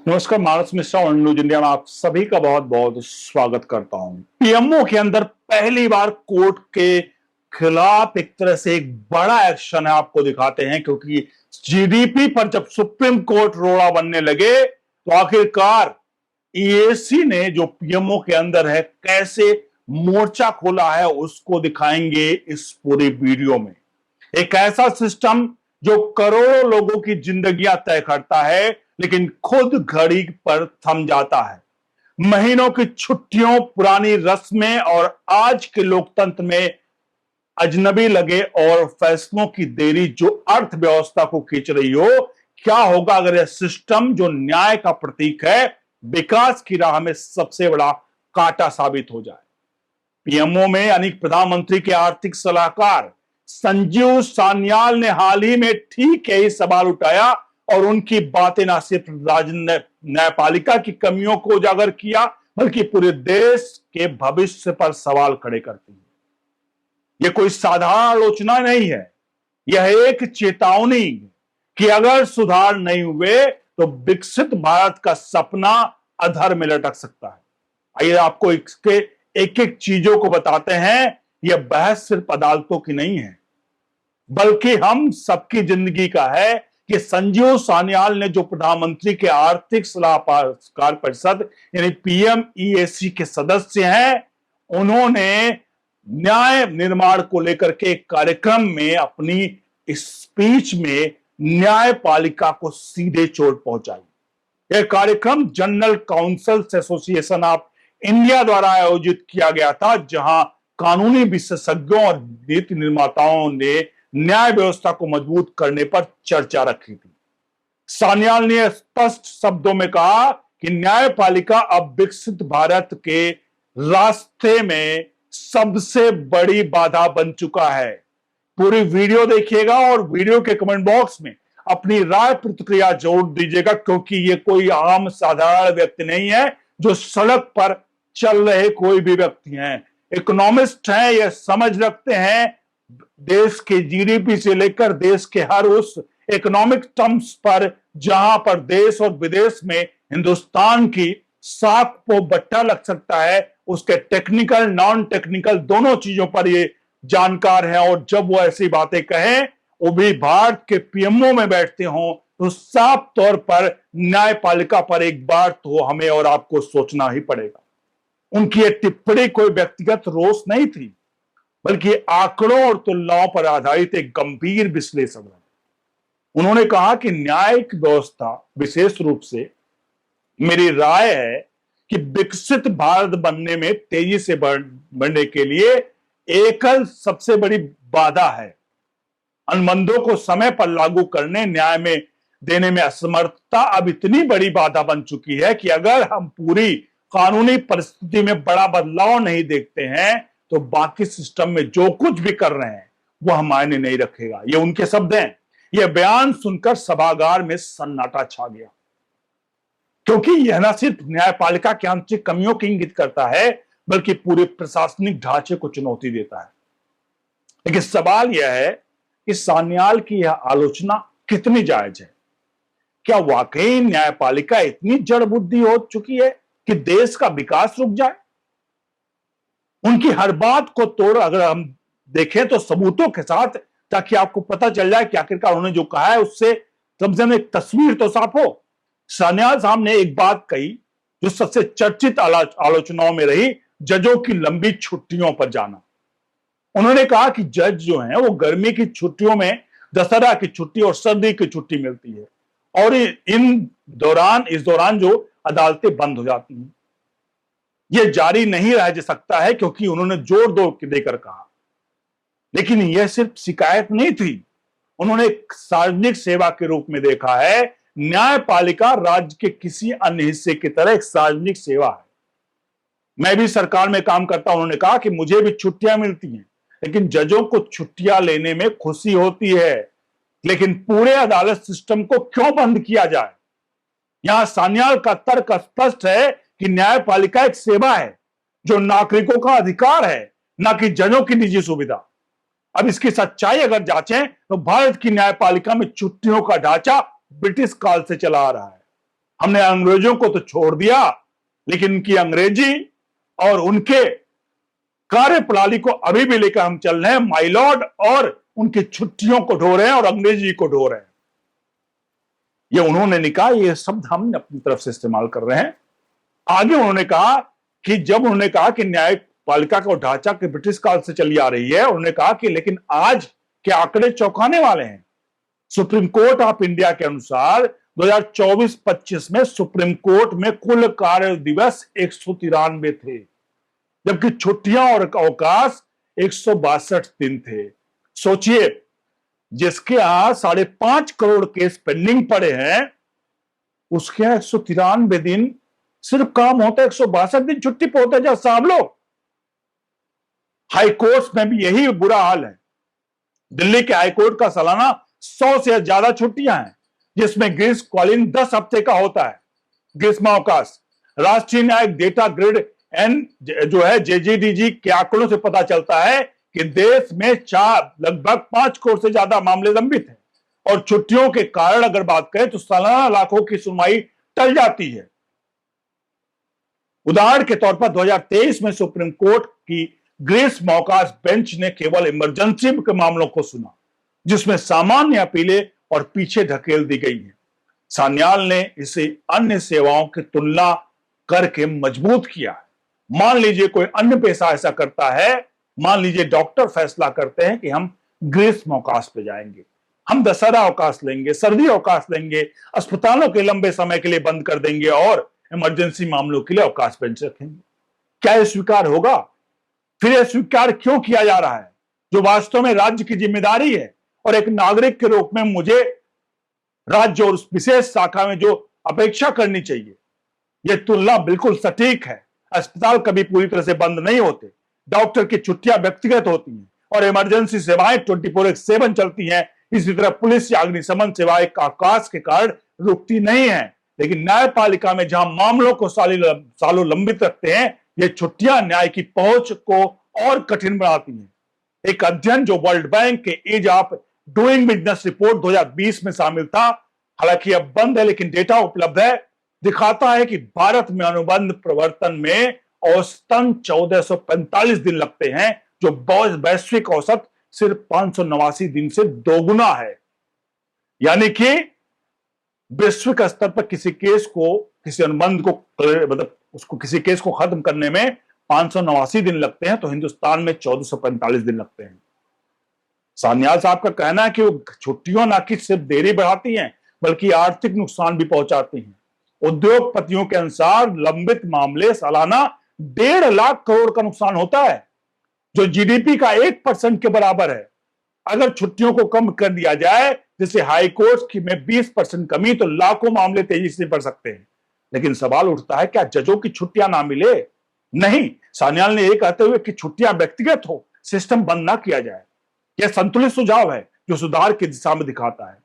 नमस्कार, मानस मिश्रा और news India में आप सभी का बहुत बहुत स्वागत करता हूं। पीएमओ के अंदर पहली बार कोर्ट के खिलाफ एक तरह से एक बड़ा एक्शन है, आपको दिखाते हैं। क्योंकि जीडीपी पर जब सुप्रीम कोर्ट रोड़ा बनने लगे तो आखिरकार ईएसी ने जो पीएमओ के अंदर है कैसे मोर्चा खोला है उसको दिखाएंगे इस पूरी वीडियो में। एक ऐसा सिस्टम जो करोड़ों लोगों की जिंदगियां तय करता है लेकिन खुद घड़ी पर थम जाता है। महीनों की छुट्टियों, पुरानी रस्में और आज के लोकतंत्र में अजनबी लगे और फैसलों की देरी जो अर्थव्यवस्था को खींच रही हो। क्या होगा अगर यह सिस्टम जो न्याय का प्रतीक है विकास की राह में सबसे बड़ा कांटा साबित हो जाए। पीएमओ में यानी प्रधानमंत्री के आर्थिक सलाहकार संजीव सान्याल ने हाल ही में ठीक यही सवाल उठाया और उनकी बातें न सिर्फ न्यायपालिका की कमियों को उजागर किया बल्कि पूरे देश के भविष्य पर सवाल खड़े करती है। यह कोई साधारण आलोचना नहीं है, यह एक चेतावनी कि अगर सुधार नहीं हुए तो विकसित भारत का सपना अधर में लटक सकता है। आइए आपको इसके एक एक चीजों को बताते हैं। यह बहस सिर्फ अदालतों की नहीं है बल्कि हम सबकी जिंदगी का है कि संजीव सान्याल ने जो प्रधानमंत्री के आर्थिक सलाहकार परिषद यानी पीएमईएसी के सदस्य हैं, उन्होंने न्याय निर्माण को लेकर के एक कार्यक्रम में अपनी स्पीच में न्यायपालिका को सीधे चोट पहुंचाई। यह कार्यक्रम general councils association of India द्वारा आयोजित किया गया था, जहां कानूनी विशेषज्ञों और नीति निर्माताओं ने न्याय व्यवस्था को मजबूत करने पर चर्चा रखी थी। सान्याल ने स्पष्ट शब्दों में कहा कि न्यायपालिका अब विकसित भारत के रास्ते में सबसे बड़ी बाधा बन चुका है। पूरी वीडियो देखिएगा और वीडियो के कमेंट बॉक्स में अपनी राय प्रतिक्रिया जरूर दीजिएगा, क्योंकि ये कोई आम साधारण व्यक्ति नहीं है जो सड़क पर चल रहे कोई भी व्यक्ति हैं। इकोनॉमिस्ट हैं, ये समझ रखते हैं देश के जीडीपी से लेकर देश के हर उस इकोनॉमिक टर्म्स पर जहां पर देश और विदेश में हिंदुस्तान की साख को बट्टा लग सकता है, उसके टेक्निकल नॉन टेक्निकल दोनों चीजों पर ये जानकार है। और जब वो ऐसी बातें कहें, वो भी भारत के पीएमओ में बैठते हों, तो साफ तौर पर न्यायपालिका पर एक बार तो हमें और आपको सोचना ही पड़ेगा। उनकी ये टिप्पणी कोई व्यक्तिगत रोष नहीं थी बल्कि आंकड़ों और तुलनाओं पर आधारित एक गंभीर विश्लेषण है। उन्होंने कहा कि न्यायिक व्यवस्था विशेष रूप से मेरी राय है कि विकसित भारत बनने में तेजी से बढ़ने के लिए एकल सबसे बड़ी बाधा है। अनुबंधों को समय पर लागू करने, न्याय में देने में असमर्थता अब इतनी बड़ी बाधा बन चुकी है कि अगर हम पूरी कानूनी परिस्थिति में बड़ा बदलाव नहीं देखते हैं तो बाकी सिस्टम में जो कुछ भी कर रहे हैं वह मायने नहीं रखेगा। ये उनके शब्द हैं। यह बयान सुनकर सभागार में सन्नाटा छा गया, क्योंकि यह न सिर्फ न्यायपालिका की आंतरिक कमियों की इंगित करता है बल्कि पूरे प्रशासनिक ढांचे को चुनौती देता है। लेकिन सवाल यह है कि सान्याल की यह आलोचना कितनी जायज है। क्या वाकई न्यायपालिका इतनी जड़ बुद्धि हो चुकी है कि देश का विकास रुक जाए? उनकी हर बात को तोड़ अगर हम देखें तो सबूतों के साथ, ताकि आपको पता चल जाए कि आखिरकार उन्होंने जो कहा है उससे कम से कम एक तस्वीर तो साफ हो। सान्याल साहब ने एक बात कही जो सबसे चर्चित आलोचनाओं में रही, जजों की लंबी छुट्टियों पर जाना। उन्होंने कहा कि जज जो हैं वो गर्मी की छुट्टियों में दशहरा की छुट्टी और सर्दी की छुट्टी मिलती है और इस दौरान जो अदालतें बंद हो जाती हैं। यह जारी नहीं रह सकता है, क्योंकि उन्होंने जोर देकर कहा। लेकिन यह सिर्फ शिकायत नहीं थी, उन्होंने एक सार्वजनिक सेवा के रूप में देखा है। न्यायपालिका राज्य के किसी अन्य हिस्से की तरह एक सार्वजनिक सेवा है। मैं भी सरकार में काम करता हूं, उन्होंने कहा कि मुझे भी छुट्टियां मिलती हैं, लेकिन जजों को छुट्टियां लेने में खुशी होती है। लेकिन पूरे अदालत सिस्टम को क्यों बंद किया जाए? यहां सान्याल का तर्क स्पष्ट है कि न्यायपालिका एक सेवा है जो नागरिकों का अधिकार है, न कि जजों की निजी सुविधा। अब इसकी सच्चाई अगर जांचें तो भारत की न्यायपालिका में छुट्टियों का ढांचा ब्रिटिश काल से चला आ रहा है। हमने अंग्रेजों को तो छोड़ दिया, लेकिन उनकी अंग्रेजी और उनके कार्यप्रणाली को अभी भी लेकर हम चल रहे हैं। माय लॉर्ड और उनकी छुट्टियों को ढो रहे हैं और अंग्रेजी को ढो रहे हैं। ये उन्होंने नहीं कहा, ये शब्द हम अपनी तरफ से इस्तेमाल कर रहे हैं। आगे उन्होंने कहा कि जब उन्होंने कहा कि न्यायपालिका का ढांचा के ब्रिटिश काल से चली आ रही है, उन्होंने कहा कि लेकिन आज के आंकड़े चौंकाने वाले हैं। सुप्रीम कोर्ट ऑफ इंडिया के अनुसार 2024-25 में सुप्रीम कोर्ट में कुल कार्य दिवस 193 थे, जबकि छुट्टियां और अवकाश 162 दिन थे। सोचिए, जिसके यहां 5.5 करोड़ केस पेंडिंग पड़े हैं, उसके यहां 193 दिन सिर्फ काम होता है, 162 दिन छुट्टी पे होता है। जब साहब लोग, हाई कोर्ट में भी यही बुरा हाल है। दिल्ली के हाईकोर्ट का सालाना 100 से ज्यादा छुट्टियां हैं, जिसमें ग्रीष्मकालीन 10 हफ्ते का होता है ग्रीष्मावकाश। राष्ट्रीय न्यायिक डेटा ग्रिड एन जो है जेजीडीजी के आंकड़ों से पता चलता है कि देश में लगभग 5 करोड़ से ज्यादा मामले लंबित हैं, और छुट्टियों के कारण अगर बात करें तो सालाना लाखों की सुनवाई टल जाती है। उदाहरण के तौर पर 2023 में सुप्रीम कोर्ट की ग्रीष्मावकाश बेंच ने केवल इमरजेंसी के मामलों को सुना, जिसमें सामान्य अपीलें और पीछे ढकेल दी गई है। सान्याल ने इसे अन्य सेवाओं की तुलना करके मजबूत किया है। मान लीजिए कोई अन्य पेशा ऐसा करता है, मान लीजिए डॉक्टर फैसला करते हैं कि हम ग्रीष्म अवकाश पे जाएंगे, हम दशहरा अवकाश लेंगे, सर्दी अवकाश लेंगे, अस्पतालों के लंबे समय के लिए बंद कर देंगे और इमरजेंसी मामलों के लिए अवकाश बेंच रखेंगे। क्या यह स्वीकार होगा? फिर यह स्वीकार क्यों किया जा रहा है, जो वास्तव में राज्य की जिम्मेदारी है? और एक नागरिक के रूप में मुझे राज्य और उस विशेष शाखा में जो अपेक्षा करनी चाहिए, यह तुलना बिल्कुल सटीक है। अस्पताल कभी पूरी तरह से बंद नहीं होते, डॉक्टर की छुट्टियां व्यक्तिगत होती हैं और इमरजेंसी सेवाएं 24/7 चलती हैं। इसी तरह पुलिस या अग्निशमन सेवाएं अवकाश के कारण रुकती नहीं है। लेकिन न्यायपालिका में जहां मामलों को सालों लंबित रखते हैं, ये छुट्टियां न्याय की पहुंच को और कठिन बनाती हैं। एक अध्ययन जो वर्ल्ड बैंक के Ease of Doing Business Report 2020 में शामिल था, हालांकि अब बंद है लेकिन डेटा उपलब्ध है, दिखाता है कि भारत में अनुबंध प्रवर्तन में औसतन 1445 दिन लगते हैं, जो वैश्विक औसत सिर्फ 589 दिन से दोगुना है। यानी कि वैश्विक स्तर पर किसी केस को, किसी अनुबंध को, मतलब उसको किसी केस को खत्म करने में 589 दिन लगते हैं, तो हिंदुस्तान में 1445 दिन लगते हैं। सान्याल साहब का कहना है कि वो छुट्टियों ना कि सिर्फ देरी बढ़ाती हैं, बल्कि आर्थिक नुकसान भी पहुंचाती हैं। उद्योगपतियों के अनुसार लंबित मामले सालाना 1.5 लाख करोड़ का नुकसान होता है, जो जीडीपी का 1% के बराबर है। अगर छुट्टियों को कम कर दिया जाए, जैसे हाई कोर्ट में 20% कमी, तो लाखों मामले तेजी से बढ़ सकते हैं। लेकिन सवाल उठता है, क्या जजों की छुट्टियां ना मिले? नहीं, सान्याल ने यह कहते हुए कि छुट्टियां व्यक्तिगत हो, सिस्टम बंद ना किया जाए। यह संतुलित सुझाव है जो सुधार की दिशा में दिखाता है।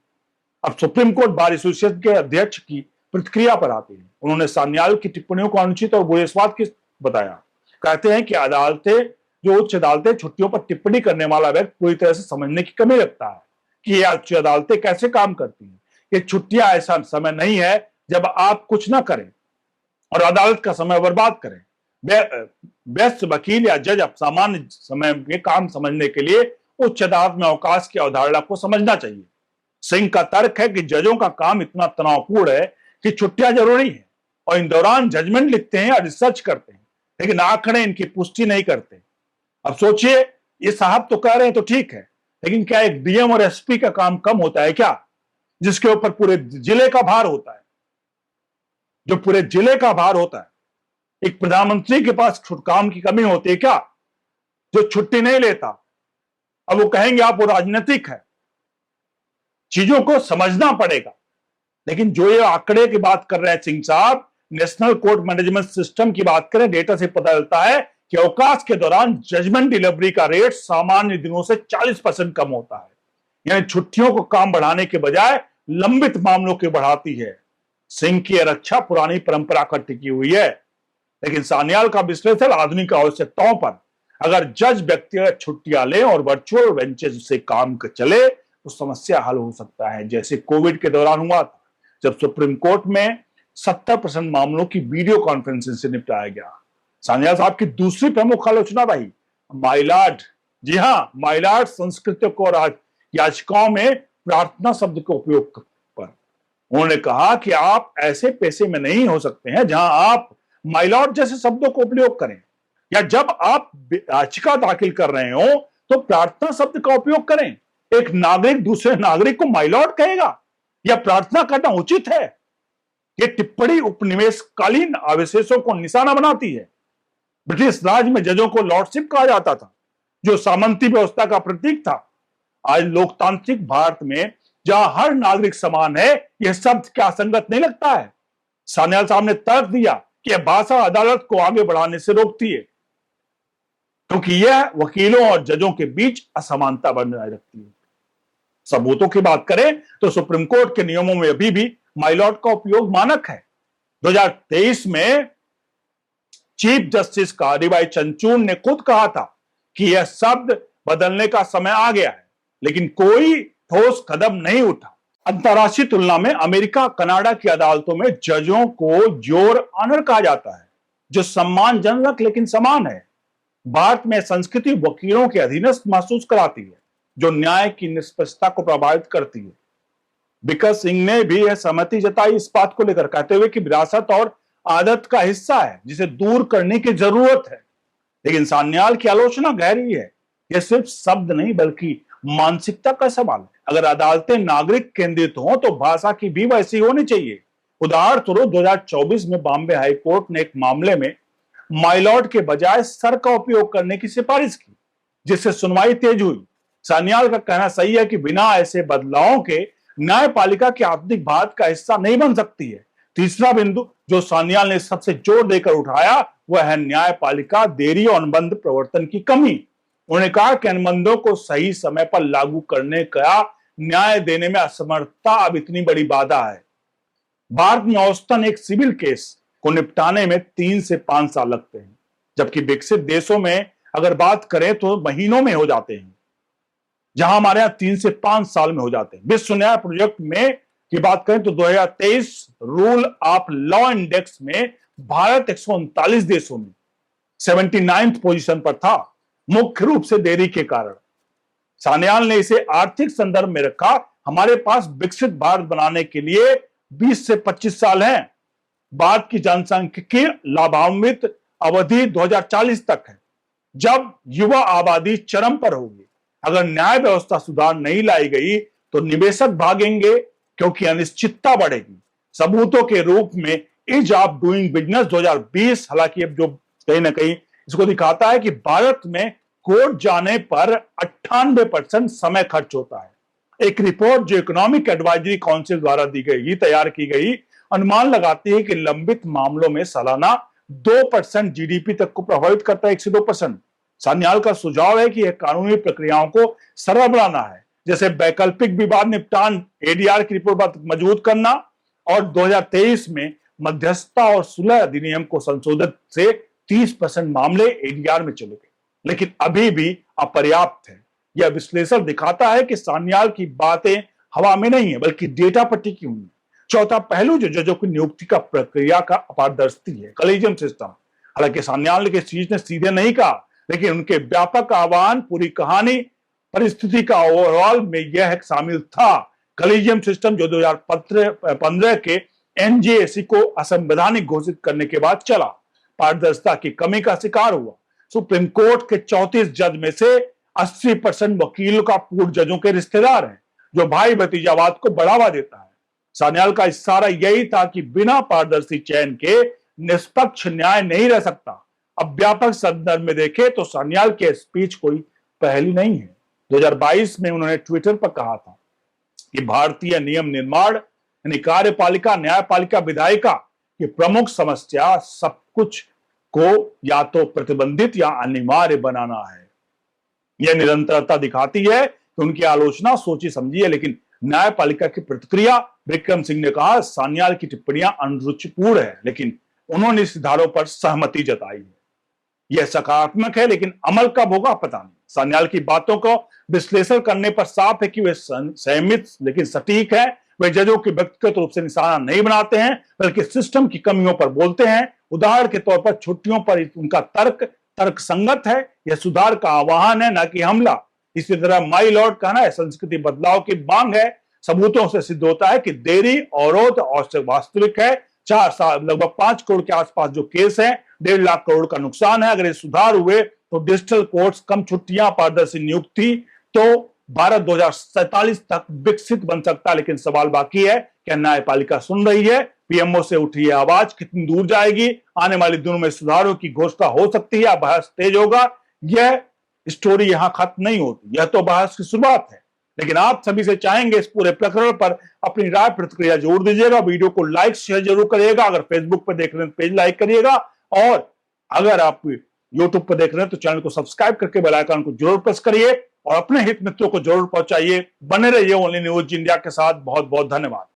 अब सुप्रीम कोर्ट बार एसोसिएशन के अध्यक्ष की प्रतिक्रिया पर आते हैं। उन्होंने सान्याल की टिप्पणियों को अनुचित और बुरेस्वाद की बताया। कहते हैं कि उच्च अदालतें छुट्टियों पर टिप्पणी करने वाला व्यक्ति पूरी तरह से समझने की कमी रखता है कि ये उच्च अदालतें कैसे काम करती हैं। ये छुट्टियां ऐसा समय नहीं है जब आप कुछ ना करें और अदालत का समय बर्बाद करें। व्यस्त वकील या जज सामान्य समय में काम समझने के लिए उच्च अदालत में अवकाश की अवधारणा को समझना चाहिए। सिंह का तर्क है कि जजों का काम इतना तनावपूर्ण है कि छुट्टियां जरूरी है, और इन दौरान जजमेंट लिखते हैं और रिसर्च करते हैं, लेकिन आंकड़े इनकी पुष्टि नहीं करते। अब सोचिए, ये साहब तो कह रहे हैं तो ठीक है, लेकिन क्या एक डीएम और एसपी का काम कम होता है क्या, जिसके ऊपर पूरे जिले का भार होता है, जो पूरे जिले का भार होता है? एक प्रधानमंत्री के पास काम की कमी होती है क्या, जो छुट्टी नहीं लेता? अब वो कहेंगे आप वो राजनीतिक है। चीजों को समझना पड़ेगा। लेकिन जो ये आंकड़े की बात कर रहे हैं सिंह साहब, नेशनल कोर्ट मैनेजमेंट सिस्टम की बात करें, डेटा से पता चलता है कि अवकाश के दौरान जजमेंट डिलीवरी का रेट सामान्य दिनों से 40% कम होता है। यानी छुट्टियों को काम बढ़ाने के बजाय लंबित मामलों की बढ़ाती है। सिंह की रक्षा पुरानी परंपरा पर टिकी हुई है, लेकिन सान्याल का विश्लेषण आधुनिक आवश्यकताओं पर। अगर जज व्यक्तिगत छुट्टियां ले और वर्चुअल बेंचेस से काम चले, तो समस्या हल हो सकता है, जैसे कोविड के दौरान हुआ था, जब सुप्रीम कोर्ट में 70% मामलों की वीडियो कॉन्फ्रेंसिंग से निपटाया गया। सान्याल साहब की दूसरी प्रमुख आलोचना रही माइलॉर्ड। जी हां, माइलॉर्ड संस्कृतक और याचिकाओं में प्रार्थना शब्द के उपयोग पर उन्होंने कहा कि आप ऐसे पेशे में नहीं हो सकते हैं जहां आप माइलॉर्ड जैसे शब्दों को उपयोग करें, या जब आप याचिका दाखिल कर रहे हो तो प्रार्थना शब्द का उपयोग करें। एक नागरिक दूसरे नागरिक को माइलॉर्ड कहेगा, या प्रार्थना करना उचित है? यह टिप्पणी उपनिवेशकालीन अवशेषों को निशाना बनाती है। ब्रिटिश राज में जजों को लॉर्डशिप कहा जाता था, जो सामंती व्यवस्था का प्रतीक था। आज लोकतांत्रिक भारत में जहां हर नागरिक समान है, यह शब्द क्या संगत नहीं लगता है? सान्याल साहब ने तर्क दिया कि यह भाषा अदालत को आगे बढ़ाने से रोकती है, क्योंकि यह वकीलों और जजों के बीच असमानता बनाए रखती है। सबूतों की बात करें तो सुप्रीम कोर्ट के नियमों में अभी भी माइलॉर्ड का उपयोग मानक है। 2023 में चीफ जस्टिस का डीवाई चंद्रचूड़ ने खुद कहा था कि यह शब्द बदलने का समय आ गया है, लेकिन कोई ठोस कदम नहीं उठा। अंतरराष्ट्रीय तुलना में अमेरिका, कनाडा की अदालतों में जजों को योर ऑनर कहा जाता है, जो सम्मानजनक लेकिन समान है। भारत में संस्कृति वकीलों के अधीनस्थ महसूस कराती है, जो न्याय की निष्पक्षता को प्रभावित करती है। बिकर सिंह ने भी यह सहमति जताई इस बात को लेकर, कहते हुए कि विरासत और आदत का हिस्सा है जिसे दूर करने की जरूरत है। लेकिन सान्याल की आलोचना गहरी है। यह सिर्फ शब्द नहीं बल्कि मानसिकता का सवाल है। अगर अदालतें नागरिक केंद्रित हो तो भाषा की भी वैसी होनी चाहिए। उदाहरण स्वरूप 2024 में बॉम्बे हाईकोर्ट ने एक मामले में माइलॉर्ड के बजाय सर का उपयोग करने की सिफारिश की, जिससे सुनवाई तेज हुई। सान्याल का कहना सही है कि बिना ऐसे बदलावों के न्यायपालिका की आधुनिक भारत का हिस्सा नहीं बन सकती है। तीसरा बिंदु जो सान्याल ने सबसे जोर देकर उठाया वह है न्यायपालिका देरी और अनुबंध प्रवर्तन की कमी। उन्होंने कहा कि अनुबंधों को सही समय पर लागू करने का न्याय देने में असमर्थता अब इतनी बड़ी बाधा है। भारत में औसतन एक सिविल केस को निपटाने में 3 से 5 साल लगते हैं, जबकि विकसित देशों में अगर बात करें तो महीनों में हो जाते हैं, जहां हमारे यहां 3 से 5 साल में हो जाते हैं। विश्व न्याय प्रोजेक्ट में की बात करें तो 2023 रूल ऑफ लॉ इंडेक्स में भारत 139 देशों में 79th पोजीशन पर था, मुख्य रूप से देरी के कारण। सान्याल ने इसे आर्थिक संदर्भ में रखा। हमारे पास विकसित भारत बनाने के लिए 20 से 25 साल हैं। भारत की जनसंख्या की लाभान्वित अवधि 2040 तक है, जब युवा आबादी चरम पर होगी। अगर न्याय व्यवस्था सुधार नहीं लाई गई तो निवेशक भागेंगे, क्योंकि अनिश्चितता बढ़ेगी। सबूतों के रूप में ईज ऑफ डूइंग बिजनेस 2020 हालांकि अब जो कहीं ना कहीं इसको दिखाता है कि भारत में कोर्ट जाने पर 98% समय खर्च होता है। एक रिपोर्ट जो इकोनॉमिक एडवाइजरी काउंसिल द्वारा तैयार की गई अनुमान लगाती है कि लंबित मामलों में सालाना 2% जीडीपी तक को प्रभावित करता है, 1 से 2%। सान्याल का सुझाव है कि यह कानूनी प्रक्रियाओं को सरल बनाना है, जैसे वैकल्पिक विवाद निपटान एडीआर की रिपोर्ट मजबूत करना, और 2023 में मध्यस्थता और सुलह अधिनियम को संशोधित से 30% मामले एडीआर में चले गए, लेकिन अभी भी अपर्याप्त है। यह विश्लेषण दिखाता है कि सान्याल की बातें हवा में नहीं है, बल्कि डेटा पर टिकी हुई है। चौथा पहलू जो जजों की नियुक्ति का प्रक्रिया का अपारदर्शी है, कॉलेजियम सिस्टम। हालांकि सान्याल के चीज ने सीधे नहीं कहा, लेकिन उनके व्यापक आह्वान, पूरी कहानी, परिस्थिति का ओवरऑल में यह शामिल था। कॉलेजियम सिस्टम जो 2015 के एनजेएसी को असंवैधानिक घोषित करने के बाद चला, पारदर्शिता की कमी का शिकार हुआ। सुप्रीम कोर्ट के 34 जज में से 80% वकीलों का पूर्व जजों के रिश्तेदार हैं, जो भाई भतीजावाद को बढ़ावा देता है। सान्याल का इशारा यही था कि बिना पारदर्शी चयन के निष्पक्ष न्याय नहीं रह सकता। अब व्यापक संदर्भ में देखें तो सान्याल के स्पीच कोई पहली नहीं है। 2022 में उन्होंने ट्विटर पर कहा था कि भारतीय नियम निर्माण यानी कार्यपालिका, न्यायपालिका, विधायिका की प्रमुख समस्या सब कुछ को या तो प्रतिबंधित या अनिवार्य बनाना है। यह निरंतरता दिखाती है कि उनकी आलोचना सोची समझी है, लेकिन न्यायपालिका की प्रतिक्रिया। विक्रम सिंह ने कहा सान्याल की टिप्पणियां अनुरुचिपूर्ण है, लेकिन उन्होंने इस धारों पर सहमति जताई है। यह सकारात्मक है, लेकिन अमल कब होगा पता नहीं। सान्याल की बातों को विश्लेषण करने पर साफ है कि वे संयमित लेकिन सटीक है। वे जजों की व्यक्तिगत रूप से निशाना नहीं बनाते हैं, बल्कि सिस्टम की कमियों पर बोलते हैं। उदाहरण के तौर पर छुट्टियों पर उनका तर्क संगत है, यह सुधार का आह्वान है, न कि हमला। इसी तरह माई लॉर्ड कहना है संस्कृति बदलाव की मांग है। सबूतों से सिद्ध होता है कि देरी, अवरोध और वास्तविक है। 4 साल लगभग 5 करोड़ के आसपास जो केस है, 1.5 लाख करोड़ का नुकसान है। अगर ये सुधार हुए तो डिजिटल कोर्ट्स, कम छुट्टियां, पारदर्शी नियुक्ति, तो भारत 2047 तक विकसित बन सकता है। लेकिन सवाल बाकी है, क्या न्यायपालिका सुन रही है? पीएमओ से उठी है आवाज कितनी दूर जाएगी? आने वाले दिनों में सुधारों की घोषणा हो सकती है, बहस तेज होगा। यह स्टोरी यहां खत्म नहीं होती, यह तो बहस की शुरुआत है। लेकिन आप सभी से चाहेंगे इस पूरे प्रकरण पर अपनी राय प्रतिक्रिया जरूर दीजिएगा। वीडियो को लाइक शेयर जरूर करिएगा। अगर फेसबुक पर देख रहे हैं तो पेज लाइक करिएगा, और अगर आप यूट्यूब पर देख रहे हैं तो चैनल को सब्सक्राइब करके बेल आइकन को जरूर प्रेस करिए और अपने हित मित्रों को जरूर पहुंचाइए। बने रहिए ओनली न्यूज इंडिया के साथ। बहुत बहुत धन्यवाद।